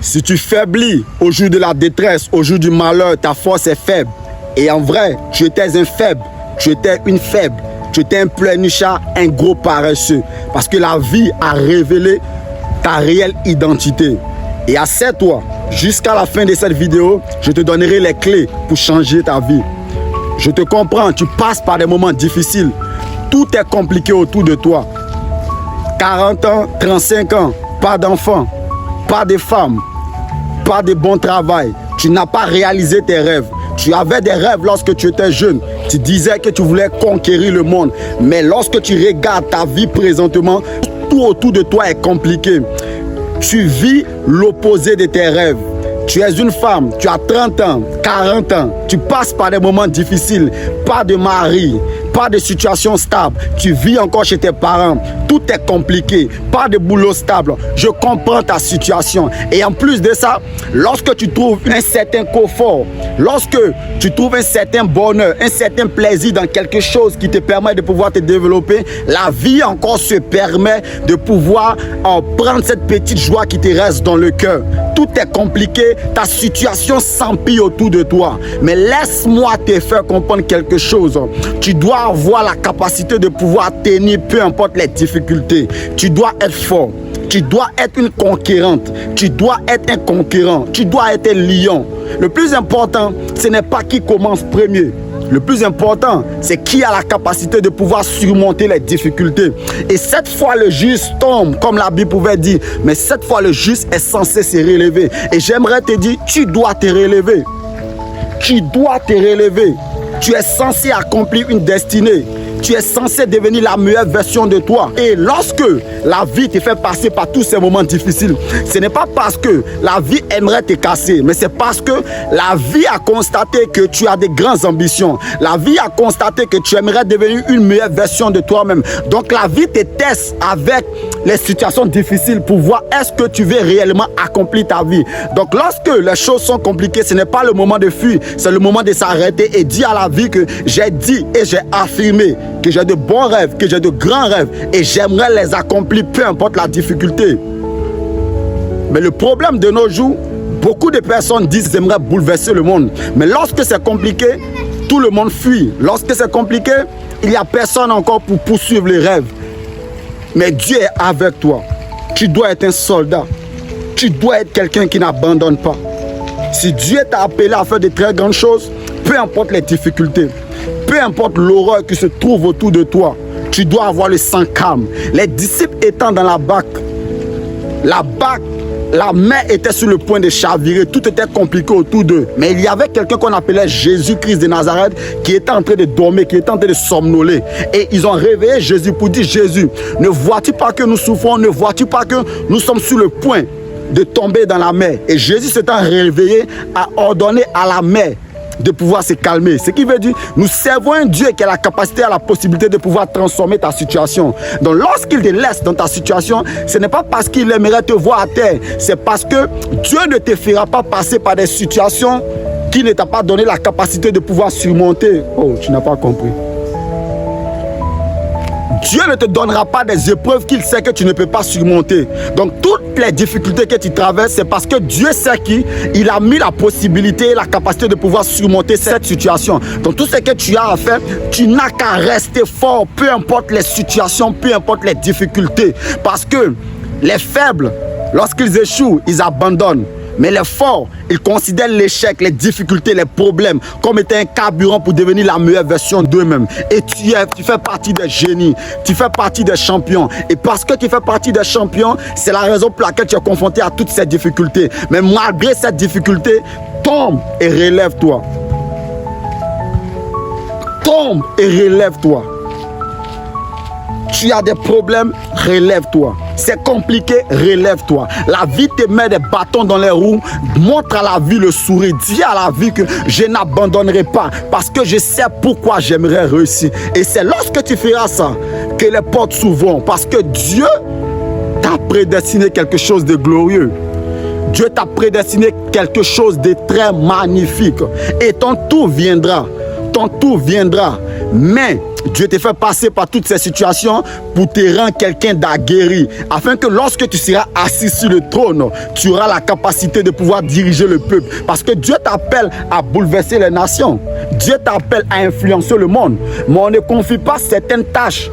Si tu faiblis au jour de la détresse, au jour du malheur, ta force est faible. Et en vrai, tu étais un faible, tu étais une faible, tu étais un pleurnichard, un gros paresseux. Parce que la vie a révélé ta réelle identité. Et assieds-toi, jusqu'à la fin de cette vidéo, je te donnerai les clés pour changer ta vie. Je te comprends, tu passes par des moments difficiles. Tout est compliqué autour de toi. 40 ans, 35 ans, pas d'enfants, pas de femmes, pas de bon travail. Tu n'as pas réalisé tes rêves. Tu avais des rêves lorsque tu étais jeune. Tu disais que tu voulais conquérir le monde. Mais lorsque tu regardes ta vie présentement, tout autour de toi est compliqué. Tu vis l'opposé de tes rêves. Tu es une femme, tu as 30 ans, 40 ans, tu passes par des moments difficiles, pas de mari, pas de situation stable, tu vis encore chez tes parents, tout est compliqué, pas de boulot stable. Je comprends ta situation. Et en plus de ça, lorsque tu trouves un certain confort, lorsque tu trouves un certain bonheur, un certain plaisir dans quelque chose qui te permet de pouvoir te développer, la vie encore se permet de pouvoir prendre cette petite joie qui te reste dans le cœur. Tout est compliqué, ta situation s'empire autour de toi. Mais laisse-moi te faire comprendre quelque chose. Tu dois avoir la capacité de pouvoir tenir peu importe les difficultés. Tu dois être fort. Tu dois être une conquérante. Tu dois être un conquérant. Tu dois être un lion. Le plus important, ce n'est pas qui commence premier. Le plus important, c'est qui a la capacité de pouvoir surmonter les difficultés. Et cette fois, le juste tombe, comme la Bible pouvait dire. Mais cette fois, le juste est censé se relever. Et j'aimerais te dire, tu dois te relever. Tu dois te relever. Tu es censé accomplir une destinée. Tu es censé devenir la meilleure version de toi. Et lorsque la vie te fait passer par tous ces moments difficiles, ce n'est pas parce que la vie aimerait te casser, mais c'est parce que la vie a constaté que tu as de grandes ambitions. La vie a constaté que tu aimerais devenir une meilleure version de toi-même. Donc la vie te teste avec les situations difficiles pour voir est-ce que tu veux réellement accomplir ta vie. Donc lorsque les choses sont compliquées, ce n'est pas le moment de fuir, c'est le moment de s'arrêter et dire à la vie que j'ai dit et j'ai affirmé que j'ai de bons rêves, que j'ai de grands rêves et j'aimerais les accomplir peu importe la difficulté. Mais le problème de nos jours, beaucoup de personnes disent qu'ils aimeraient bouleverser le monde. Mais lorsque c'est compliqué, tout le monde fuit. Lorsque c'est compliqué, il n'y a personne encore pour poursuivre les rêves. Mais Dieu est avec toi. Tu dois être un soldat. Tu dois être quelqu'un qui n'abandonne pas. Si Dieu t'a appelé à faire de très grandes choses, peu importe les difficultés, peu importe l'horreur qui se trouve autour de toi, tu dois avoir le sang calme. Les disciples étant dans la barque, la mer était sur le point de chavirer, tout était compliqué autour d'eux. Mais il y avait quelqu'un qu'on appelait Jésus-Christ de Nazareth qui était en train de dormir, qui était en train de somnoler. Et ils ont réveillé Jésus pour dire, Jésus, ne vois-tu pas que nous souffrons, ne vois-tu pas que nous sommes sur le point de tomber dans la mer? Et Jésus s'étant réveillé a ordonné à la mer de pouvoir se calmer. Ce qui veut dire, nous servons un Dieu qui a la capacité, a la possibilité de pouvoir transformer ta situation. Donc lorsqu'il te laisse dans ta situation, ce n'est pas parce qu'il aimerait te voir à terre, c'est parce que Dieu ne te fera pas passer par des situations qui ne t'a pas donné la capacité de pouvoir surmonter. Oh, tu n'as pas compris. Dieu ne te donnera pas des épreuves qu'il sait que tu ne peux pas surmonter. Donc toutes les difficultés que tu traverses, c'est parce que Dieu sait qu'il a mis la possibilité et la capacité de pouvoir surmonter cette situation. Donc tout ce que tu as à faire, tu n'as qu'à rester fort, peu importe les situations, peu importe les difficultés. Parce que les faibles, lorsqu'ils échouent, ils abandonnent. Mais les forts, ils considèrent l'échec, les difficultés, les problèmes comme étant un carburant pour devenir la meilleure version d'eux-mêmes. Et tu fais partie des génies, tu fais partie des champions. Et parce que tu fais partie des champions, c'est la raison pour laquelle tu es confronté à toutes ces difficultés. Mais malgré cette difficulté, tombe et relève-toi. Tombe et relève-toi. Tu as des problèmes, relève-toi. C'est compliqué, relève-toi. La vie te met des bâtons dans les roues. Montre à la vie le sourire. Dis à la vie que je n'abandonnerai pas parce que je sais pourquoi j'aimerais réussir. Et c'est lorsque tu feras ça que les portes s'ouvrent. Parce que Dieu t'a prédestiné quelque chose de glorieux. Dieu t'a prédestiné quelque chose de très magnifique. Et ton tour viendra. ton tour viendra. Mais Dieu te fait passer par toutes ces situations pour te rendre quelqu'un d'aguerri, afin que lorsque tu seras assis sur le trône, tu auras la capacité de pouvoir diriger le peuple. Parce que Dieu t'appelle à bouleverser les nations. Dieu t'appelle à influencer le monde. Mais on ne confie pas certaines tâches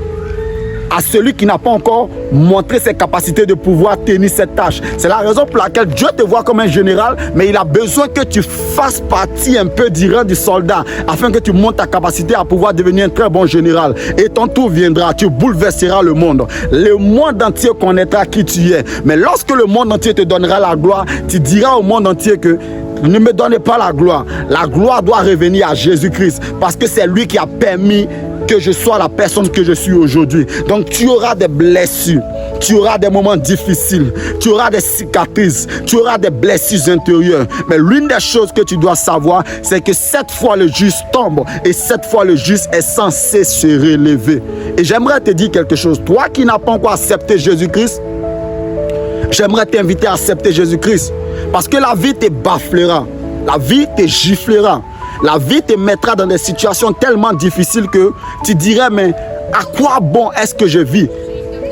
à celui qui n'a pas encore montré ses capacités de pouvoir tenir cette tâche. C'est la raison pour laquelle Dieu te voit comme un général, mais il a besoin que tu fasses partie un peu du rang du soldat, afin que tu montes ta capacité à pouvoir devenir un très bon général. Et ton tour viendra, tu bouleverseras le monde. Le monde entier connaîtra qui tu es. Mais lorsque le monde entier te donnera la gloire, tu diras au monde entier que ne me donnez pas la gloire. La gloire doit revenir à Jésus-Christ, parce que c'est lui qui a permis que je sois la personne que je suis aujourd'hui. Donc tu auras des blessures, tu auras des moments difficiles, tu auras des cicatrices, tu auras des blessures intérieures. Mais l'une des choses que tu dois savoir, c'est que cette fois le juste tombe et cette fois le juste est censé se relever. Et j'aimerais te dire quelque chose. Toi qui n'as pas encore accepté Jésus-Christ, j'aimerais t'inviter à accepter Jésus-Christ. Parce que la vie te baflera, la vie te giflera. La vie te mettra dans des situations tellement difficiles que tu dirais, mais à quoi bon est-ce que je vis?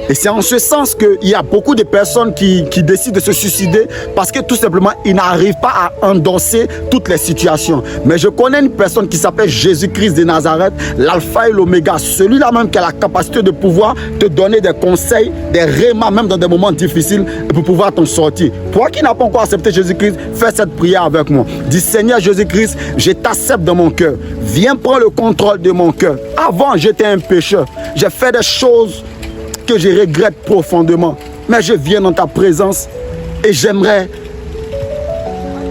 Et c'est en ce sens qu'il y a beaucoup de personnes qui décident de se suicider parce que tout simplement, ils n'arrivent pas à endosser toutes les situations. Mais je connais une personne qui s'appelle Jésus-Christ de Nazareth, l'alpha et l'oméga, celui-là même qui a la capacité de pouvoir te donner des conseils, des rémas, même dans des moments difficiles, pour pouvoir t'en sortir. Toi qui n'as pas encore accepté Jésus-Christ, fais cette prière avec moi. Dis, Seigneur Jésus-Christ, je t'accepte dans mon cœur. Viens prendre le contrôle de mon cœur. Avant, j'étais un pécheur. J'ai fait des choses que je regrette profondément, mais je viens dans ta présence et j'aimerais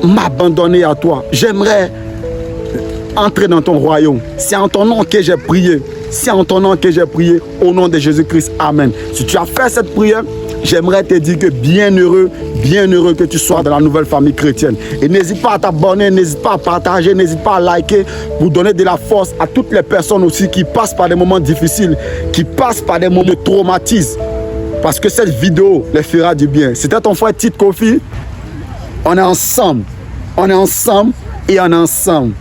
m'abandonner à toi. J'aimerais entrer dans ton royaume. C'est en ton nom que j'ai prié. C'est en ton nom que j'ai prié, au nom de Jésus-Christ. Amen. Si tu as fait cette prière, j'aimerais te dire que bien heureux que tu sois dans la nouvelle famille chrétienne. Et n'hésite pas à t'abonner, n'hésite pas à partager, n'hésite pas à liker pour donner de la force à toutes les personnes aussi qui passent par des moments difficiles, qui passent par des moments de traumatisme. Parce que cette vidéo les fera du bien. C'était ton frère Tite Kofi. On est ensemble. On est ensemble et on est ensemble.